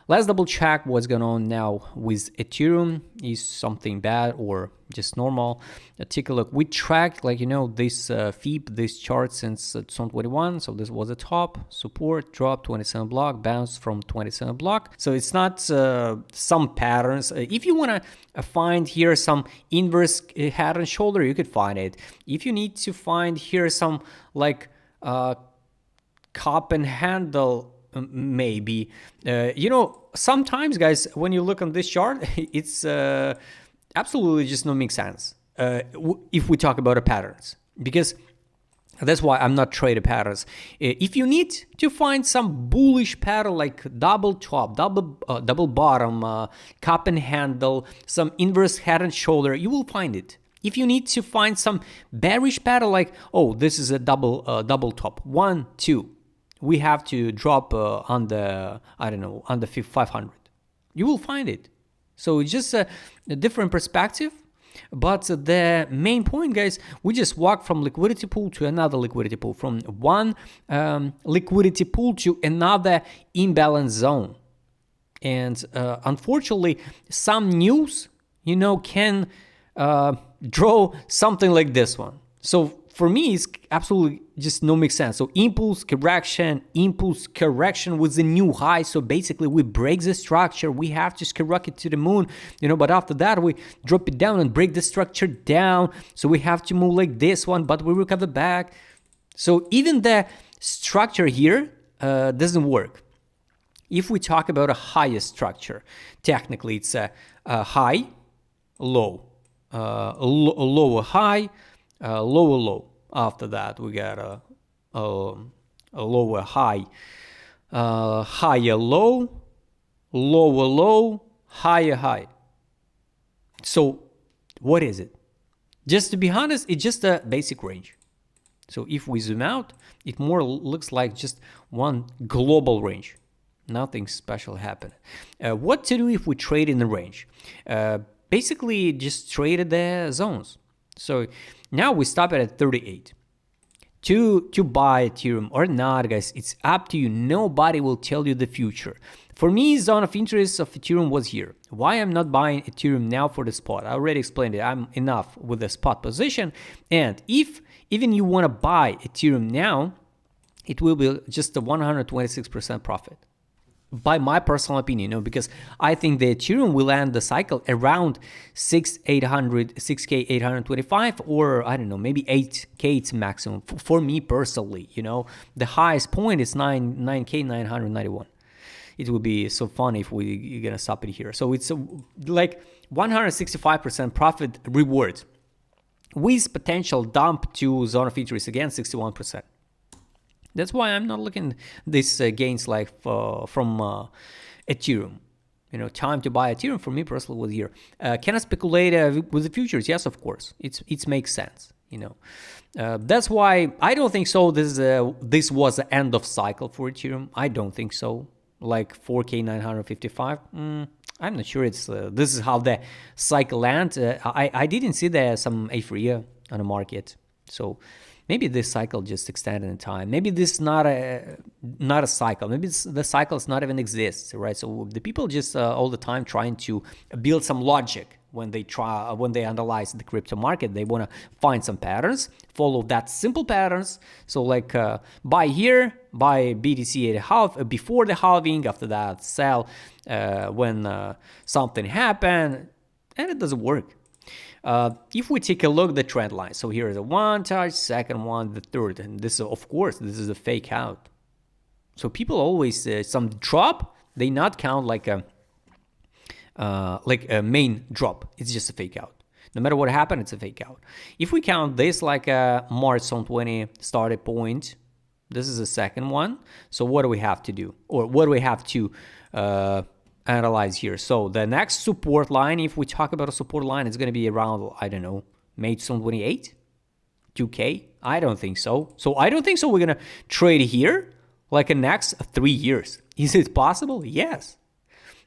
Let's double check what's going on now with Ethereum. Is something bad or just normal? Take a look. We tracked, like, this FEEP, this chart since 2021. So this was the top, support, drop, 27 block, bounce from 27 block. So it's not some patterns. If you want to find here some inverse head and shoulder, you could find it. If you need to find here some like cup and handle, maybe sometimes, guys, when you look on this chart, it's absolutely just not make sense if we talk about the patterns, because that's why I'm not trading patterns. If you need to find some bullish pattern like double top, double bottom, cup and handle, some inverse head and shoulder, you will find it. If you need to find some bearish pattern like, oh, this is a double top, 1, 2, we have to drop on the, I don't know, on the 500. You will find it. So it's just a different perspective. But the main point, guys, we just walk from liquidity pool to another liquidity pool, from one liquidity pool to another imbalance zone. And unfortunately, some news, can draw something like this one. So for me, it's absolutely just no make sense. So impulse correction with the new high. So basically we break the structure. We have to skyrocket to the moon, but after that we drop it down and break the structure down. So we have to move like this one, but we recover back. So even the structure here doesn't work. If we talk about a higher structure, technically it's a high, low, lower high, lower low. After that we got a lower high, higher low, lower low, higher high. So what is it? Just to be honest, it's just a basic range. So if we zoom out, it more looks like just one global range. Nothing special happened. What to do if we trade in the range? Basically just trade the zones. So now we stop it at 38. To buy Ethereum or not, guys, it's up to you. Nobody will tell you the future. For me, zone of interest of Ethereum was here. Why I'm not buying Ethereum now for the spot? I already explained it. I'm enough with the spot position. And if even you want to buy Ethereum now, it will be just a 126% profit. By my personal opinion, because I think the Ethereum will end the cycle around 6K825, or I don't know, maybe 8K it's maximum for me personally. The highest point is 9K991. It would be so fun if we're gonna stop it here. So it's like 165% profit reward with potential dump to zone of interest again, 61%. That's why I'm not looking these gains like from Ethereum. Time to buy Ethereum for me personally was here. Can I speculate with the futures? Yes, of course. It makes sense. That's why I don't think so. This was the end of cycle for Ethereum. I don't think so. Like 4K955. I'm not sure. This is how the cycle ends. I didn't see there some euphoria on the market. So maybe this cycle just extended in time. Maybe this is not a cycle. Maybe the cycles not even exists, right? So the people just all the time trying to build some logic when they analyze the crypto market. They want to find some patterns, follow that simple patterns. So like buy here, buy BTC at a half before the halving. After that, sell when something happened, and it doesn't work. If we take a look at the trend line, so here is the one touch, second one, the third, and this, of course, this is a fake out. So people always some drop, they not count like a main drop. It's just a fake out. No matter what happened, it's a fake out. If we count this like a March 2020 started point, this is the second one. So what do we have to do, or what do we have to analyze here? So the next support line, if we talk about a support line, it's going to be around, I don't know, May 2028, 2K. I don't think so. So I don't think so. We're going to trade here like the next 3 years. Is it possible? Yes.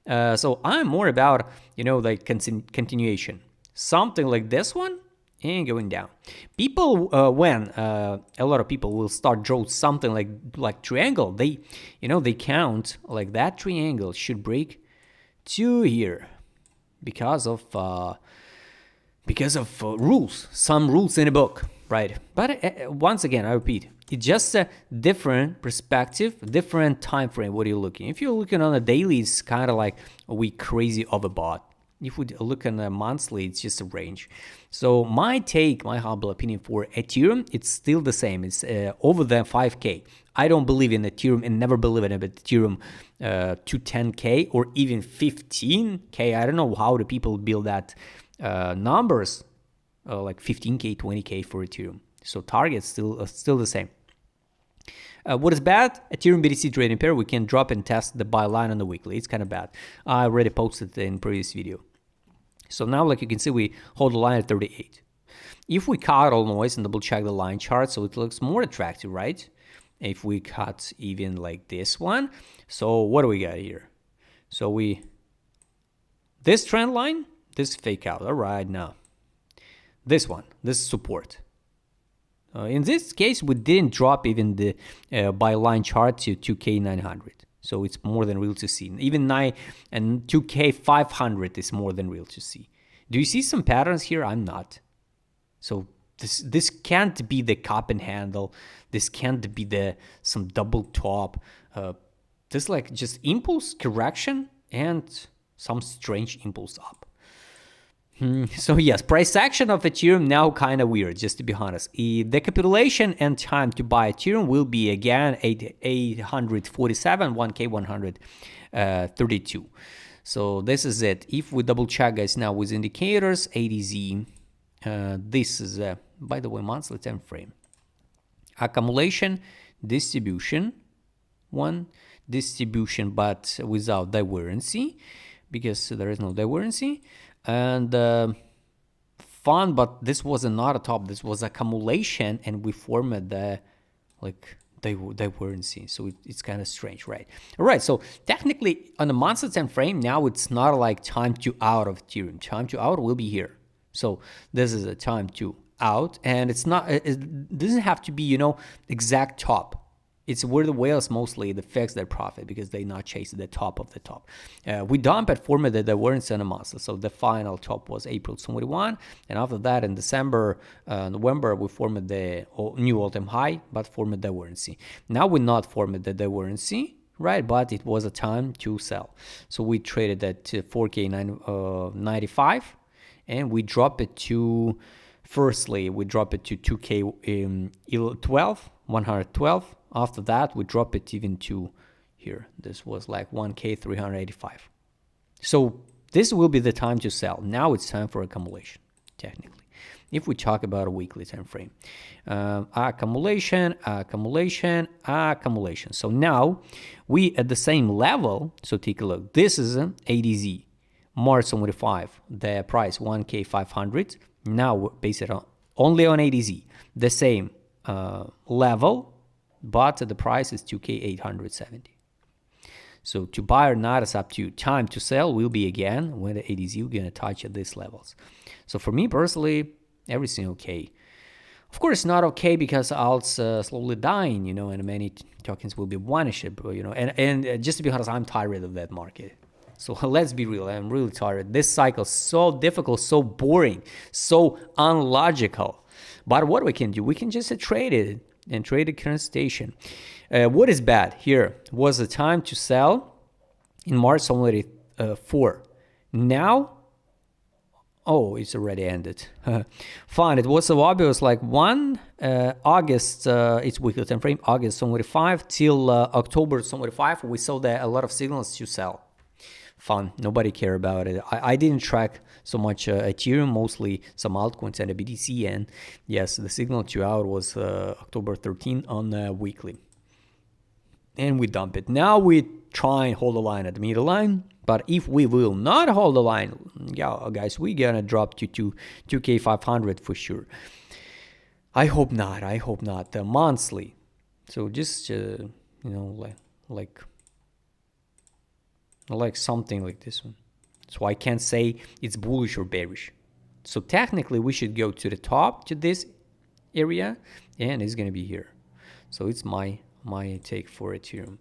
So I'm more about, like continuation. Something like this one, and going down. People, when a lot of people will start draw something like triangle, they count like that triangle should break to here because of rules, some rules in the book, right? But once again, I repeat, it's just a different perspective, different time frame. What are you looking? If you're looking on a daily, it's kind of like we crazy overbought. If we look on a monthly, it's just a range. So my humble opinion for Ethereum, it's still the same. It's over the 5K. I don't believe in Ethereum and never believe in Ethereum to 10K or even 15K. I don't know how the people build that numbers like 15K, 20K for Ethereum. So target's still the same. What is bad? Ethereum BTC trading pair, we can drop and test the buy line on the weekly. It's kind of bad. I already posted it in previous video. So now, like you can see, we hold the line at 38. If we cut all noise and double check the line chart, so it looks more attractive, right? If we cut even like this one, so what do we got here? So this trend line, this fake out. All right, now this one, this support. In this case, we didn't drop even the buy line chart to 2K900. So it's more than real to see. Even 9 and 2K500 is more than real to see. Do you see some patterns here? I'm not. So this can't be the cup and handle. This can't be some double top. This like just impulse correction and some strange impulse up. So yes, price action of Ethereum now kind of weird, just to be honest. The capitulation and time to buy Ethereum will be again 847, 1K132. So this is it. If we double check, guys, now with indicators, ADZ, this is, by the way, monthly time frame. Accumulation, distribution, distribution, but without divergency, because there is no divergency. And fun, but this was not a top. This was accumulation, and we formed the divergency. So it's kind of strange, right? All right. So technically, on the monthly time frame, now it's not like time to out of Ethereum. Time to out will be here. So this is a time to out, and it's not. It doesn't have to be exact top. It's where the whales mostly fix their profit because they not chase the top of the top. We dump at formed the divergence on a month. So the final top was April 21. And after that, in November, we formed the new all-time high, but formed divergence. Now we not formed the divergence, right? But it was a time to sell. So we traded at 4K95 and we drop it to, firstly, we drop it to 2K12, 112. After that, we drop it even to here. This was like 1K385. So this will be the time to sell. Now it's time for accumulation, technically. If we talk about a weekly time frame, accumulation. So now we at the same level. So take a look. This is an ADZ, March 25. The price 1K500. Now based on only on ADZ, the same level. But the price is 2K870. So to buy or not, it's up to you. Time to sell will be again when the ADZ we're gonna touch at these levels. So for me personally, everything okay. Of course, not okay because alts slowly dying, and many tokens will be vanished, and just to be honest, I'm tired of that market. So let's be real, I'm really tired. This cycle is so difficult, so boring, so unlogical. But what we can do, we can just trade it. And trade the current station. What is bad here was the time to sell in March already 4. Now, it's already ended. Fine, it was so obvious like August, it's weekly time frame, August 25 till October 25, we saw a lot of signals to sell. Fun, nobody care about it. I didn't track so much Ethereum, mostly some altcoins and a BTC, and yes, the signal to out was October 13 on weekly. And we dump it. Now we try and hold the line at the middle line, but if we will not hold the line, guys, we're gonna drop to 2K500 for sure. I hope not, the monthly. So just, like something like this one. So I can't say it's bullish or bearish. So technically we should go to the top, to this area, and it's going to be here. So it's my take for Ethereum.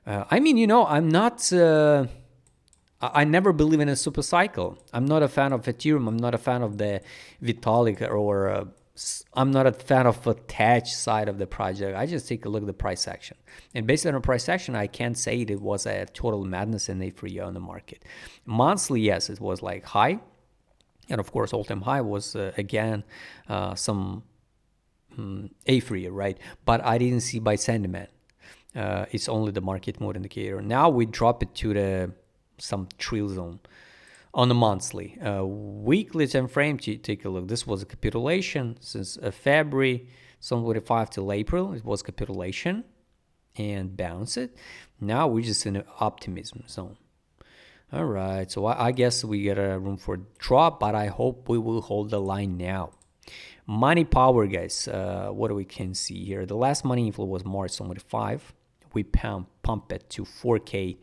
I mean, I'm not I never believe in a super cycle. I'm not a fan of Ethereum. I'm not a fan of the Vitalik, or I'm not a fan of the attached side of the project. I just take a look at the price action. And based on the price action, I can't say it was a total madness in A3 on the market. Monthly, yes, it was like high. And of course, all-time high was, again, some A3, right? But I didn't see by sentiment. It's only the market mode indicator. Now we drop it to some trill zone on the monthly. Weekly time frame, take a look. This was a capitulation since February 25 till April. It was capitulation and bounce it. Now we're just in an optimism zone. All right, so I guess we get a room for drop, but I hope we will hold the line now. Money power, guys. What do we can see here? The last money inflow was March 25. We pump it to 4K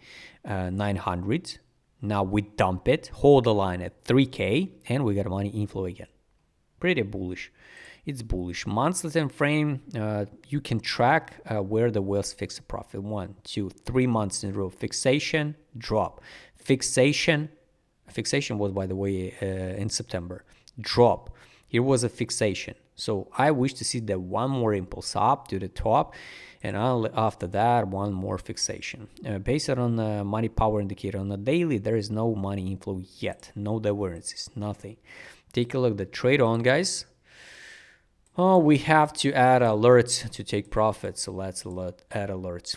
900. Now we dump it, hold the line at 3K, and we got a money inflow again. Pretty bullish. It's bullish. Monthly time frame, you can track where the whales fix a profit. 1, 2, 3 months in a row. Fixation, drop. Fixation was, by the way, in September. Drop. Here was a fixation. So I wish to see that one more impulse up to the top, and after that, one more fixation. Based on the money power indicator on the daily, there is no money inflow yet. No divergences, nothing. Take a look at the trade on, guys. Oh, we have to add alerts to take profit. So let's add alerts.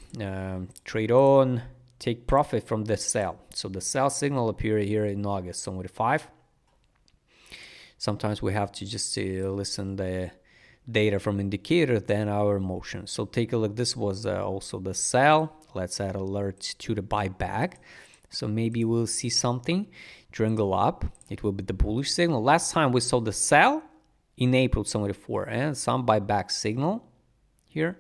Trade on, take profit from the sell. So the sell signal appeared here in August 25. Sometimes we have to just listen the data from indicator, then our motion. So take a look. This was also the sell. Let's add alert to the buyback. So maybe we'll see something. Triangle up. It will be the bullish signal. Last time we saw the sell in April 24 and some buyback signal here.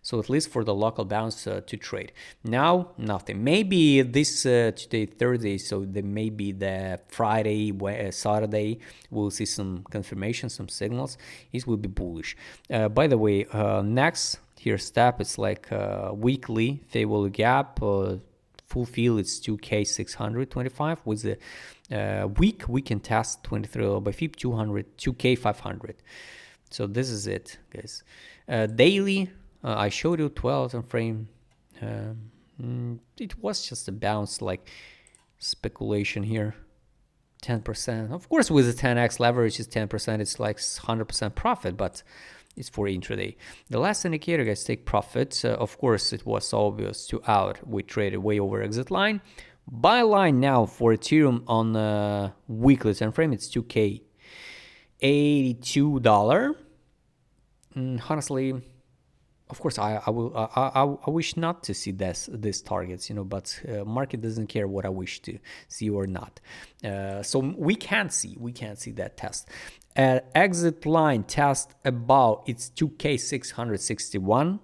So at least for the local bounce to trade. Now, nothing. Maybe this today, Thursday, so maybe the Friday, Saturday, we'll see some confirmation, some signals. It will be bullish. By the way, next here step, it's like weekly favorable gap. Full fill, it's 2K 625. With the week, we can test 23 by FIB 200, 2K 500. So this is it, guys. Daily. I showed you 12 time frame. It was just a bounce, like speculation here. 10%. Of course, with the 10x leverage is 10%. It's like 100% profit, but it's for intraday. The last indicator, guys, take profits. Of course, it was obvious to out. We traded way over exit line. Buy line now for Ethereum on weekly time frame. It's 2K $82. Honestly, of course, I wish not to see these targets, but market doesn't care what I wish to see or not. So we can't see that test. Exit line test about it's 2K 661.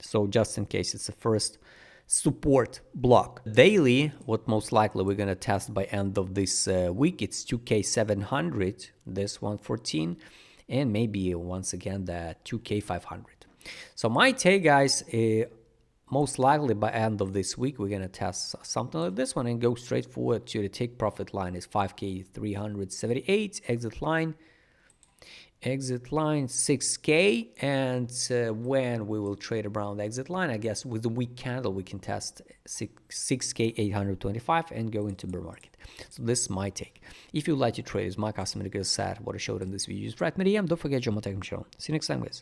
So just in case, it's the first support block. Daily, what most likely we're gonna test by end of this week, it's 2K 700. This 114, and maybe once again the 2K 500. So my take, guys, most likely by end of this week, we're going to test something like this one and go straight forward to the take profit line is 5K 378, exit line 6K. And when we will trade around the exit line, I guess with the weak candle, we can test 6K 825 and go into bear market. So this is my take. If you'd like to trade, as my customer said, what I showed in this video is right medium. Don't forget your channel. See you next time, guys.